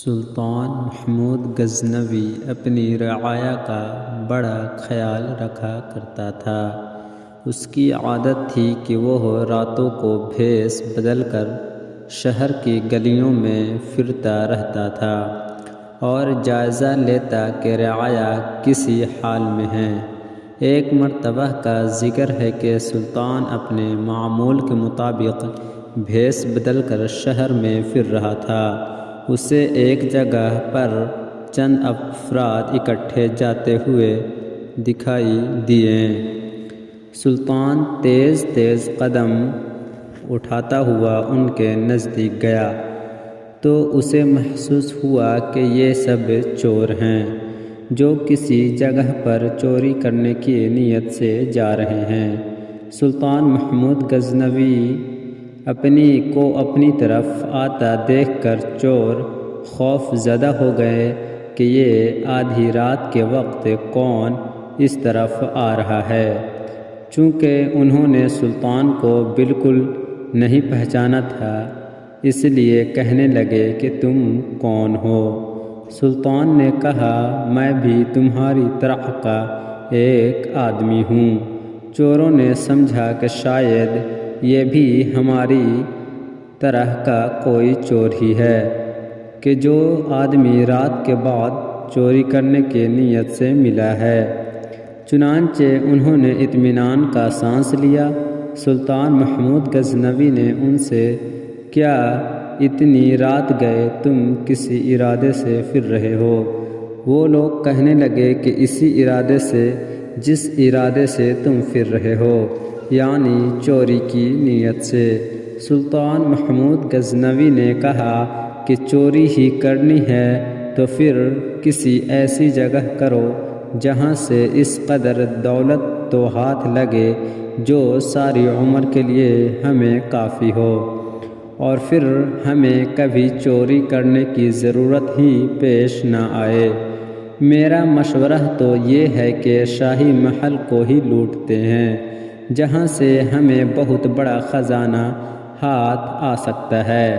سلطان محمود غزنوی اپنی رعایا کا بڑا خیال رکھا کرتا تھا۔ اس کی عادت تھی کہ وہ راتوں کو بھیس بدل کر شہر کی گلیوں میں پھرتا رہتا تھا اور جائزہ لیتا کہ رعایا کسی حال میں ہے۔ ایک مرتبہ کا ذکر ہے کہ سلطان اپنے معمول کے مطابق بھیس بدل کر شہر میں پھر رہا تھا۔ اسے ایک جگہ پر چند افراد اکٹھے جاتے ہوئے دکھائی دیے۔ سلطان تیز تیز قدم اٹھاتا ہوا ان کے نزدیک گیا تو اسے محسوس ہوا کہ یہ سب چور ہیں جو کسی جگہ پر چوری کرنے کی نیت سے جا رہے ہیں۔ سلطان محمود غزنوی اپنی طرف آتا دیکھ کر چور خوف زدہ ہو گئے کہ یہ آدھی رات کے وقت کون اس طرف آ رہا ہے۔ چونکہ انہوں نے سلطان کو بالکل نہیں پہچانا تھا، اس لیے کہنے لگے کہ تم کون ہو؟ سلطان نے کہا، میں بھی تمہاری طرح کا ایک آدمی ہوں۔ چوروں نے سمجھا کہ شاید یہ بھی ہماری طرح کا کوئی چور ہی ہے کہ جو آدمی رات کے بعد چوری کرنے کی نیت سے ملا ہے۔ چنانچہ انہوں نے اطمینان کا سانس لیا۔ سلطان محمود غزنوی نے ان سے، کیا اتنی رات گئے تم کسی ارادے سے پھر رہے ہو؟ وہ لوگ کہنے لگے کہ اسی ارادے سے جس ارادے سے تم پھر رہے ہو، یعنی چوری کی نیت سے۔ سلطان محمود غزنوی نے کہا کہ چوری ہی کرنی ہے تو پھر کسی ایسی جگہ کرو جہاں سے اس قدر دولت تو ہاتھ لگے جو ساری عمر کے لیے ہمیں کافی ہو، اور پھر ہمیں کبھی چوری کرنے کی ضرورت ہی پیش نہ آئے۔ میرا مشورہ تو یہ ہے کہ شاہی محل کو ہی لوٹتے ہیں، جہاں سے ہمیں بہت بڑا خزانہ ہاتھ آ سکتا ہے۔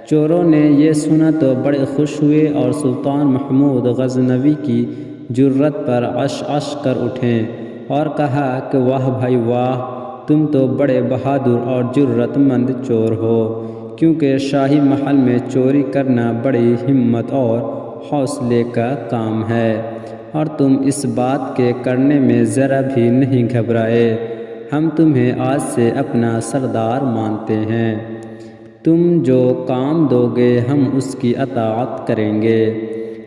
چوروں نے یہ سنا تو بڑے خوش ہوئے اور سلطان محمود غزنوی کی جرت پر عش عش کر اٹھے اور کہا کہ واہ بھائی واہ، تم تو بڑے بہادر اور جرت مند چور ہو، کیونکہ شاہی محل میں چوری کرنا بڑی ہمت اور حوصلے کا کام ہے، اور تم اس بات کے کرنے میں ذرا بھی نہیں گھبرائے۔ ہم تمہیں آج سے اپنا سردار مانتے ہیں، تم جو کام دو گے ہم اس کی اطاعت کریں گے،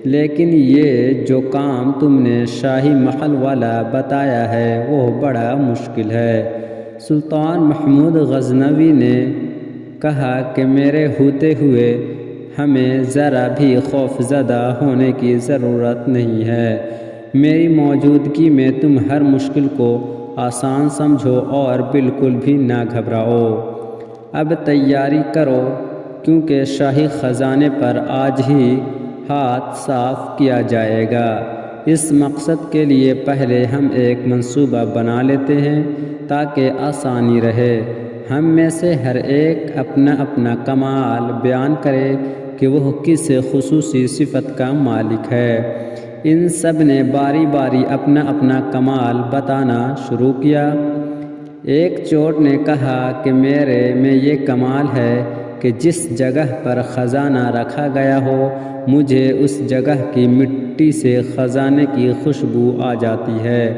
لیکن یہ جو کام تم نے شاہی محل والا بتایا ہے وہ بڑا مشکل ہے۔ سلطان محمود غزنوی نے کہا کہ میرے ہوتے ہوئے ہمیں ذرا بھی خوف زدہ ہونے کی ضرورت نہیں ہے۔ میری موجودگی میں تم ہر مشکل کو آسان سمجھو اور بالکل بھی نہ گھبراؤ۔ اب تیاری کرو، کیونکہ شاہی خزانے پر آج ہی ہاتھ صاف کیا جائے گا۔ اس مقصد کے لیے پہلے ہم ایک منصوبہ بنا لیتے ہیں تاکہ آسانی رہے۔ ہم میں سے ہر ایک اپنا اپنا کمال بیان کرے کہ وہ کس خصوصی صفت کا مالک ہے۔ ان سب نے باری باری اپنا اپنا کمال بتانا شروع کیا۔ ایک چور نے کہا کہ میرے میں یہ کمال ہے کہ جس جگہ پر خزانہ رکھا گیا ہو مجھے اس جگہ کی مٹی سے خزانے کی خوشبو آ جاتی ہے۔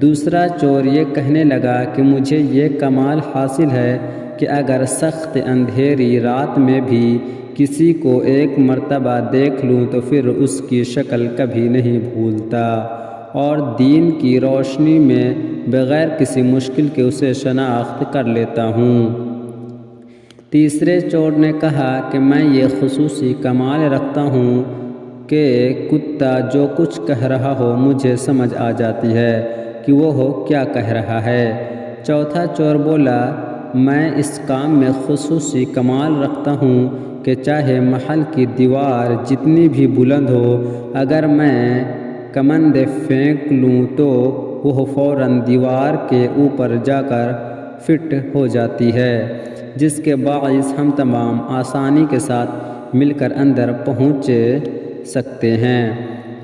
دوسرا چور یہ کہنے لگا کہ مجھے یہ کمال حاصل ہے کہ اگر سخت اندھیری رات میں بھی کسی کو ایک مرتبہ دیکھ لوں تو پھر اس کی شکل کبھی نہیں بھولتا، اور دین کی روشنی میں بغیر کسی مشکل کے اسے شناخت کر لیتا ہوں۔ تیسرے چور نے کہا کہ میں یہ خصوصی کمال رکھتا ہوں کہ کتا جو کچھ کہہ رہا ہو مجھے سمجھ آ جاتی ہے کہ وہ کیا کہہ رہا ہے۔ چوتھا چور بولا، میں اس کام میں خصوصی کمال رکھتا ہوں کہ چاہے محل کی دیوار جتنی بھی بلند ہو، اگر میں کمند پھینک لوں تو وہ فوراً دیوار کے اوپر جا کر فٹ ہو جاتی ہے، جس کے باعث ہم تمام آسانی کے ساتھ مل کر اندر پہنچ سکتے ہیں۔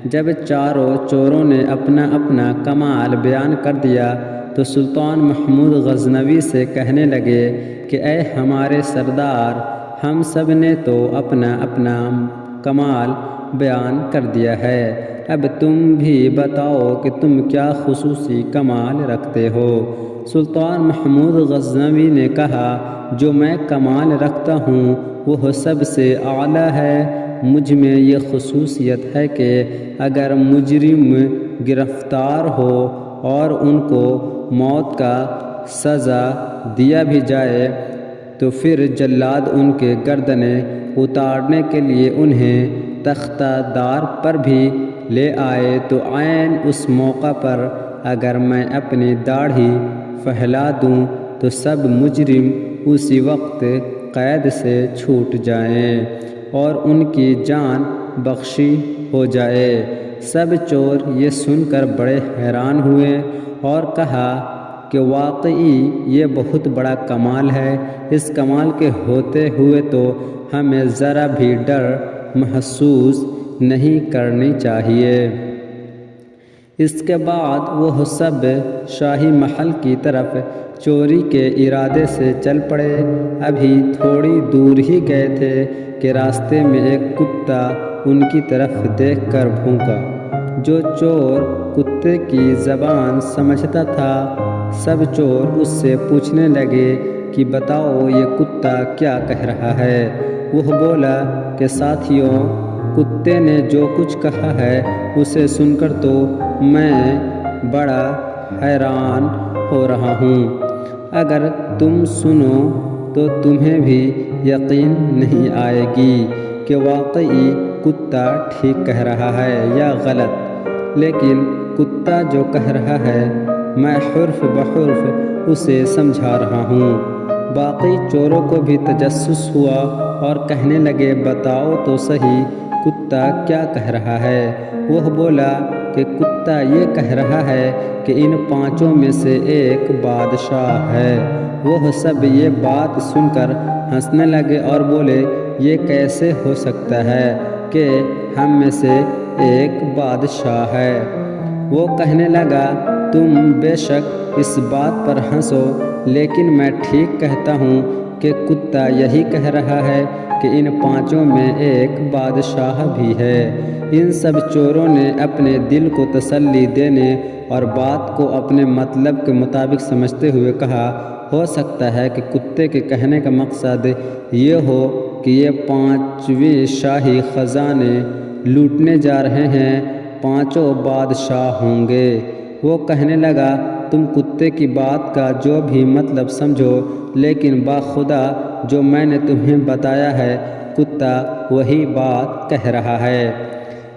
جب چاروں چوروں نے اپنا اپنا کمال بیان کر دیا تو سلطان محمود غزنوی سے کہنے لگے کہ اے ہمارے سردار، ہم سب نے تو اپنا اپنا کمال بیان کر دیا ہے، اب تم بھی بتاؤ کہ تم کیا خصوصی کمال رکھتے ہو۔ سلطان محمود غزنوی نے کہا، جو میں کمال رکھتا ہوں وہ سب سے اعلیٰ ہے۔ مجھ میں یہ خصوصیت ہے کہ اگر مجرم گرفتار ہو اور ان کو موت کا سزا دیا بھی جائے تو پھر جلاد ان کے گردنیں اتارنے کے لیے انہیں تختہ دار پر بھی لے آئے تو عین اس موقع پر اگر میں اپنی داڑھی پھیلا دوں تو سب مجرم اسی وقت قید سے چھوٹ جائیں اور ان کی جان بخشی ہو جائے۔ سب چور یہ سن کر بڑے حیران ہوئے اور کہا کہ واقعی یہ بہت بڑا کمال ہے، اس کمال کے ہوتے ہوئے تو ہمیں ذرا بھی ڈر محسوس نہیں کرنی چاہیے۔ اس کے بعد وہ سب شاہی محل کی طرف چوری کے ارادے سے چل پڑے۔ ابھی تھوڑی دور ہی گئے تھے کہ راستے میں ایک کتا ان کی طرف دیکھ کر بھونکا۔ جو چور کتے کی زبان سمجھتا تھا، سب چور اس سے پوچھنے لگے کہ بتاؤ یہ کتا کیا کہہ رہا ہے۔ وہ بولا کہ ساتھیوں، کتے نے جو کچھ کہا ہے اسے سن کر تو میں بڑا حیران ہو رہا ہوں۔ اگر تم سنو تو تمہیں بھی یقین نہیں آئے گی کہ واقعی کتا ٹھیک کہہ رہا ہے یا غلط، لیکن کتا جو کہہ رہا ہے میں حرف بحرف اسے سمجھا رہا ہوں۔ باقی چوروں کو بھی تجسس ہوا اور کہنے لگے بتاؤ تو صحیح کتا کیا کہہ رہا ہے۔ وہ بولا کہ کتا یہ کہہ رہا ہے کہ ان پانچوں میں سے ایک بادشاہ ہے۔ وہ سب یہ بات سن کر ہنسنے لگے اور بولے یہ کیسے ہو سکتا ہے کہ ہم میں سے ایک بادشاہ ہے۔ وہ کہنے لگا تم بے شک اس بات پر ہنسو، لیکن میں ٹھیک کہتا ہوں کہ کتا یہی کہہ رہا ہے کہ ان پانچوں میں ایک بادشاہ بھی ہے۔ ان سب چوروں نے اپنے دل کو تسلی دینے اور بات کو اپنے مطلب کے مطابق سمجھتے ہوئے کہا، ہو سکتا ہے کہ کتے کے کہنے کا مقصد یہ ہو کہ یہ پانچویں شاہی خزانے لوٹنے جا رہے ہیں، پانچوں بادشاہ ہوں گے۔ وہ کہنے لگا تم کتے کی بات کا جو بھی مطلب سمجھو، لیکن باخدا جو میں نے تمہیں بتایا ہے کتا وہی بات کہہ رہا ہے۔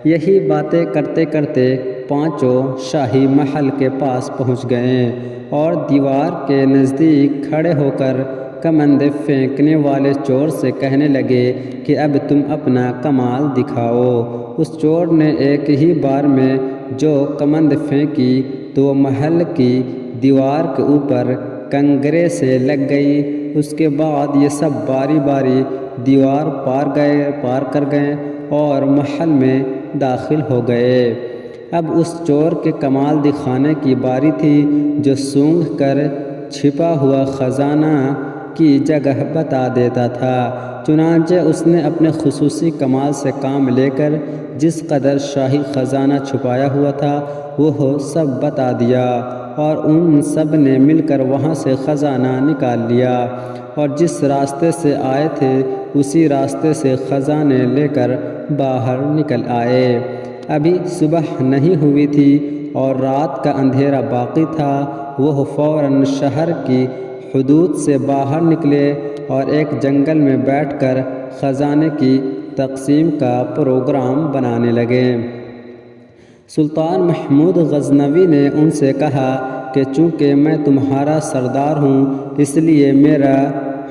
یہی باتیں کرتے کرتے پانچوں شاہی محل کے پاس پہنچ گئے اور دیوار کے نزدیک کھڑے ہو کر کمند پھینکنے والے چور سے کہنے لگے کہ اب تم اپنا کمال دکھاؤ۔ اس چور نے ایک ہی بار میں جو کمند پھینکی تو وہ محل کی دیوار کے اوپر کنگرے سے لگ گئی۔ اس کے بعد یہ سب باری باری دیوار پار کر گئے اور محل میں داخل ہو گئے۔ اب اس چور کے کمال دکھانے کی باری تھی جو سونگھ کر چھپا ہوا خزانہ کی جگہ بتا دیتا تھا۔ چنانچہ اس نے اپنے خصوصی کمال سے کام لے کر جس قدر شاہی خزانہ چھپایا ہوا تھا وہ سب بتا دیا اور ان سب نے مل کر وہاں سے خزانہ نکال لیا اور جس راستے سے آئے تھے اسی راستے سے خزانے لے کر باہر نکل آئے۔ ابھی صبح نہیں ہوئی تھی اور رات کا اندھیرا باقی تھا۔ وہ فوراً شہر کی حدود سے باہر نکلے اور ایک جنگل میں بیٹھ کر خزانے کی تقسیم کا پروگرام بنانے لگے۔ سلطان محمود غزنوی نے ان سے کہا کہ چونکہ میں تمہارا سردار ہوں اس لیے میرا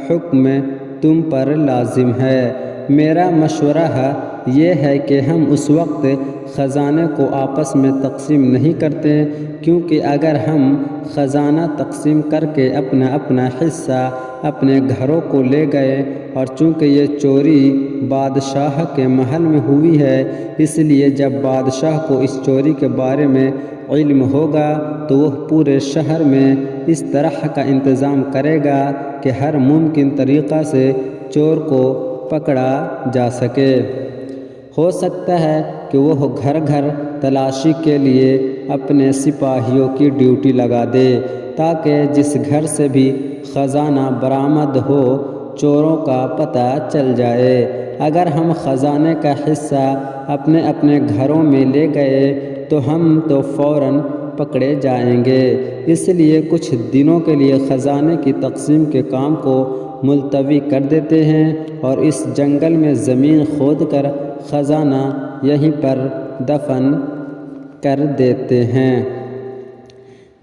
حکم تم پر لازم ہے۔ میرا مشورہ یہ ہے کہ ہم اس وقت خزانے کو آپس میں تقسیم نہیں کرتے، کیونکہ اگر ہم خزانہ تقسیم کر کے اپنا اپنا حصہ اپنے گھروں کو لے گئے، اور چونکہ یہ چوری بادشاہ کے محل میں ہوئی ہے، اس لیے جب بادشاہ کو اس چوری کے بارے میں علم ہوگا تو وہ پورے شہر میں اس طرح کا انتظام کرے گا کہ ہر ممکن طریقہ سے چور کو پکڑا جا سکے۔ ہو سکتا ہے کہ وہ گھر گھر تلاشی کے لیے اپنے سپاہیوں کی ڈیوٹی لگا دے، تاکہ جس گھر سے بھی خزانہ برآمد ہو چوروں کا پتہ چل جائے۔ اگر ہم خزانے کا حصہ اپنے اپنے گھروں میں لے گئے تو ہم تو فوراً پکڑے جائیں گے، اس لیے کچھ دنوں کے لیے خزانے کی تقسیم کے کام کو ملتوی کر دیتے ہیں اور اس جنگل میں زمین کھود کر خزانہ یہیں پر دفن کر دیتے ہیں۔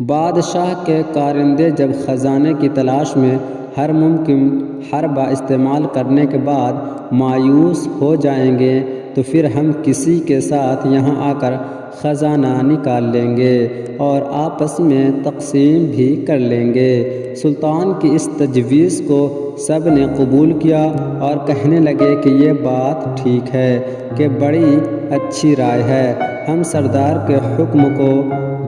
بادشاہ کے کارندے جب خزانے کی تلاش میں ہر ممکن حربہ استعمال کرنے کے بعد مایوس ہو جائیں گے تو پھر ہم کسی کے ساتھ یہاں آ کر خزانہ نکال لیں گے اور آپس میں تقسیم بھی کر لیں گے۔ سلطان کی اس تجویز کو سب نے قبول کیا اور کہنے لگے کہ یہ بات ٹھیک ہے، کہ بڑی اچھی رائے ہے، ہم سردار کے حکم کو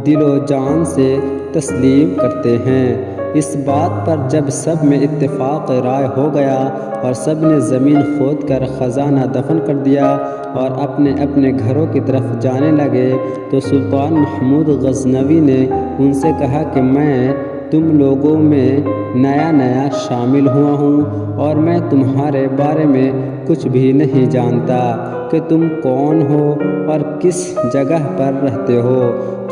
دل و جان سے تسلیم کرتے ہیں۔ اس بات پر جب سب میں اتفاق رائے ہو گیا اور سب نے زمین کھود کر خزانہ دفن کر دیا اور اپنے اپنے گھروں کی طرف جانے لگے تو سلطان محمود غزنوی نے ان سے کہا کہ میں تم لوگوں میں نیا شامل ہوا ہوں اور میں تمہارے بارے میں کچھ بھی نہیں جانتا کہ تم کون ہو اور کس جگہ پر رہتے ہو۔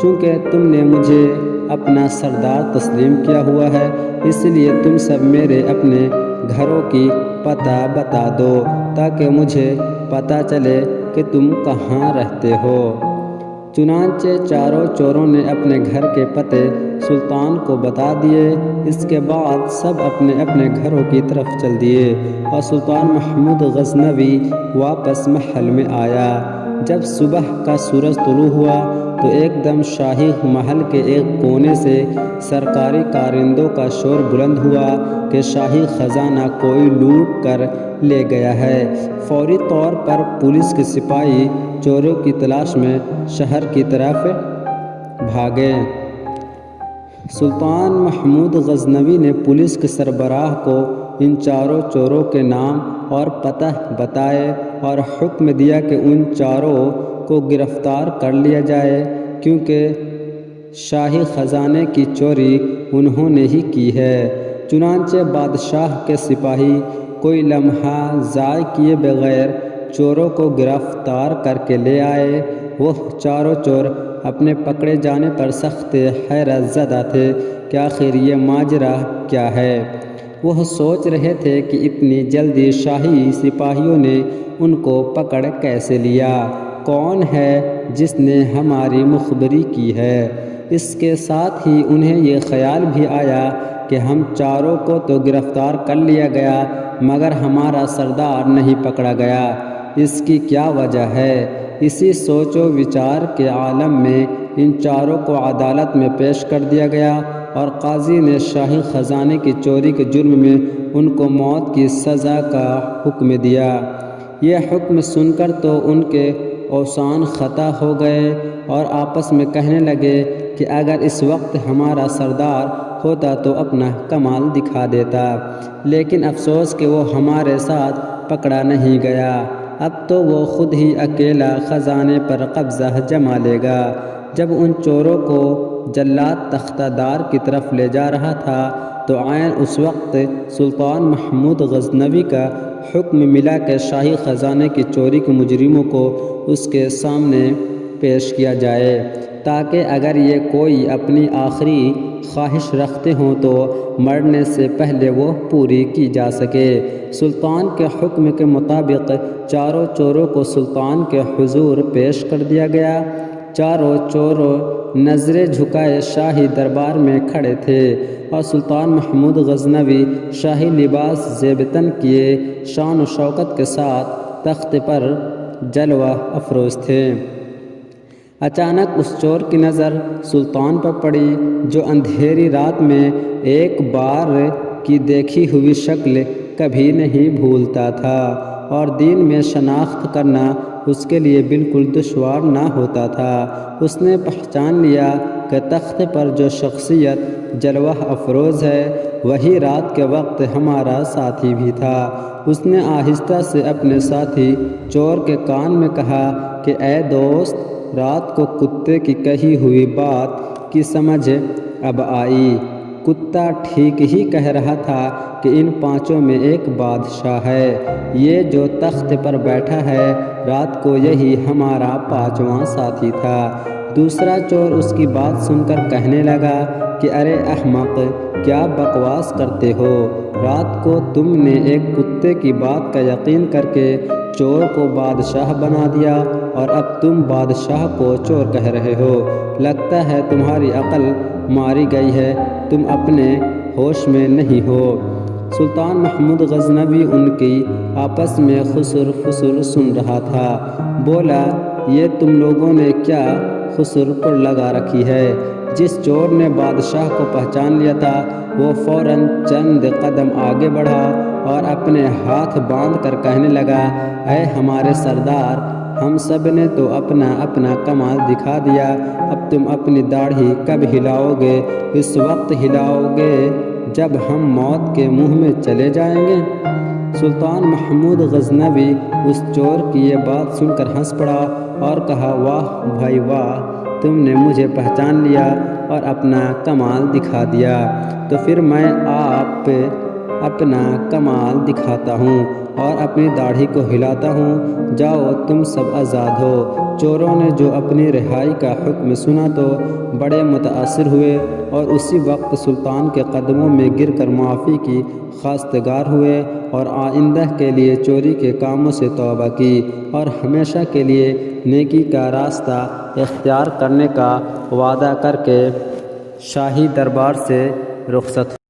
چونکہ تم نے مجھے اپنا سردار تسلیم کیا ہوا ہے، اس لیے تم سب میرے اپنے گھروں کی پتہ بتا دو تاکہ مجھے پتہ چلے کہ تم کہاں رہتے ہو۔ چنانچہ چاروں چوروں نے اپنے گھر کے پتے سلطان کو بتا دیے۔ اس کے بعد سب اپنے اپنے گھروں کی طرف چل دیے اور سلطان محمود غزنوی واپس محل میں آیا۔ جب صبح کا سورج طلوع ہوا تو ایک دم شاہی محل کے ایک کونے سے سرکاری کارندوں کا شور بلند ہوا کہ شاہی خزانہ کوئی لوٹ کر لے گیا ہے۔ فوری طور پر پولیس کے سپاہی چوروں کی تلاش میں شہر کی طرف بھاگے۔ سلطان محمود غزنوی نے پولیس کے سربراہ کو ان چاروں چوروں کے نام اور پتہ بتائے اور حکم دیا کہ ان چاروں کو گرفتار کر لیا جائے، کیونکہ شاہی خزانے کی چوری انہوں نے ہی کی ہے۔ چنانچہ بادشاہ کے سپاہی کوئی لمحہ ضائع کیے بغیر چوروں کو گرفتار کر کے لے آئے۔ وہ چاروں چور اپنے پکڑے جانے پر سخت حیرت زدہ تھے کہ آخر یہ ماجرا کیا ہے۔ وہ سوچ رہے تھے کہ اتنی جلدی شاہی سپاہیوں نے ان کو پکڑ کیسے لیا، کون ہے جس نے ہماری مخبری کی ہے۔ اس کے ساتھ ہی انہیں یہ خیال بھی آیا کہ ہم چاروں کو تو گرفتار کر لیا گیا مگر ہمارا سردار نہیں پکڑا گیا، اس کی کیا وجہ ہے؟ اسی سوچ و وچار کے عالم میں ان چاروں کو عدالت میں پیش کر دیا گیا اور قاضی نے شاہی خزانے کی چوری کے جرم میں ان کو موت کی سزا کا حکم دیا۔ یہ حکم سن کر تو ان کے اوسان خطا ہو گئے اور آپس میں کہنے لگے کہ اگر اس وقت ہمارا سردار ہوتا تو اپنا کمال دکھا دیتا، لیکن افسوس کہ وہ ہمارے ساتھ پکڑا نہیں گیا، اب تو وہ خود ہی اکیلا خزانے پر قبضہ جما لے گا۔ جب ان چوروں کو جلاد تختہ دار کی طرف لے جا رہا تھا تو عین اس وقت سلطان محمود غزنوی کا حکم ملا کہ شاہی خزانے کی چوری کے مجرموں کو اس کے سامنے پیش کیا جائے، تاکہ اگر یہ کوئی اپنی آخری خواہش رکھتے ہوں تو مرنے سے پہلے وہ پوری کی جا سکے۔ سلطان کے حکم کے مطابق چاروں چوروں کو سلطان کے حضور پیش کر دیا گیا۔ چاروں چوروں نظریں جھکائے شاہی دربار میں کھڑے تھے اور سلطان محمود غزنوی شاہی لباس زیب تن کیے شان و شوکت کے ساتھ تخت پر جلوہ افروز تھے۔ اچانک اس چور کی نظر سلطان پر پڑی جو اندھیری رات میں ایک بار کی دیکھی ہوئی شکل کبھی نہیں بھولتا تھا اور دین میں شناخت کرنا اس کے لیے بالکل دشوار نہ ہوتا تھا۔ اس نے پہچان لیا کہ تخت پر جو شخصیت جلوہ افروز ہے وہی رات کے وقت ہمارا ساتھی بھی تھا۔ اس نے آہستہ سے اپنے ساتھی چور کے کان میں کہا کہ اے دوست، رات کو کتے کی کہی ہوئی بات کی سمجھ اب آئی۔ کتا ٹھیک ہی کہہ رہا تھا کہ ان پانچوں میں ایک بادشاہ ہے، یہ جو تخت پر بیٹھا ہے رات کو یہی ہمارا پانچواں ساتھی تھا۔ دوسرا چور اس کی بات سن کر کہنے لگا کہ ارے احمق، کیا بکواس کرتے ہو؟ رات کو تم نے ایک کتے کی بات کا یقین کر کے چور کو بادشاہ بنا دیا اور اب تم بادشاہ کو چور کہہ رہے ہو۔ لگتا ہے تمہاری عقل ماری گئی ہے، تم اپنے ہوش میں نہیں ہو۔ سلطان محمود غزنوی ان کی آپس میں خسر فسر سن رہا تھا۔ بولا، یہ تم لوگوں نے کیا خسر پر لگا رکھی ہے؟ جس چور نے بادشاہ کو پہچان لیا تھا وہ فوراً چند قدم آگے بڑھا اور اپنے ہاتھ باندھ کر کہنے لگا، اے ہمارے سردار، ہم سب نے تو اپنا اپنا کمال دکھا دیا، اب تم اپنی داڑھی کب ہلاؤ گے؟ اس وقت ہلاؤ گے جب ہم موت کے منہ میں چلے جائیں گے؟ سلطان محمود غزنوی اس چور کی یہ بات سن کر ہنس پڑا اور کہا، واہ بھائی واہ، تم نے مجھے پہچان لیا اور اپنا کمال دکھا دیا، تو پھر میں آپ اپنا کمال دکھاتا ہوں اور اپنی داڑھی کو ہلاتا ہوں، جاؤ تم سب آزاد ہو۔ چوروں نے جو اپنی رہائی کا حکم سنا تو بڑے متاثر ہوئے اور اسی وقت سلطان کے قدموں میں گر کر معافی کی خواستگار ہوئے اور آئندہ کے لیے چوری کے کاموں سے توبہ کی اور ہمیشہ کے لیے نیکی کا راستہ اختیار کرنے کا وعدہ کر کے شاہی دربار سے رخصت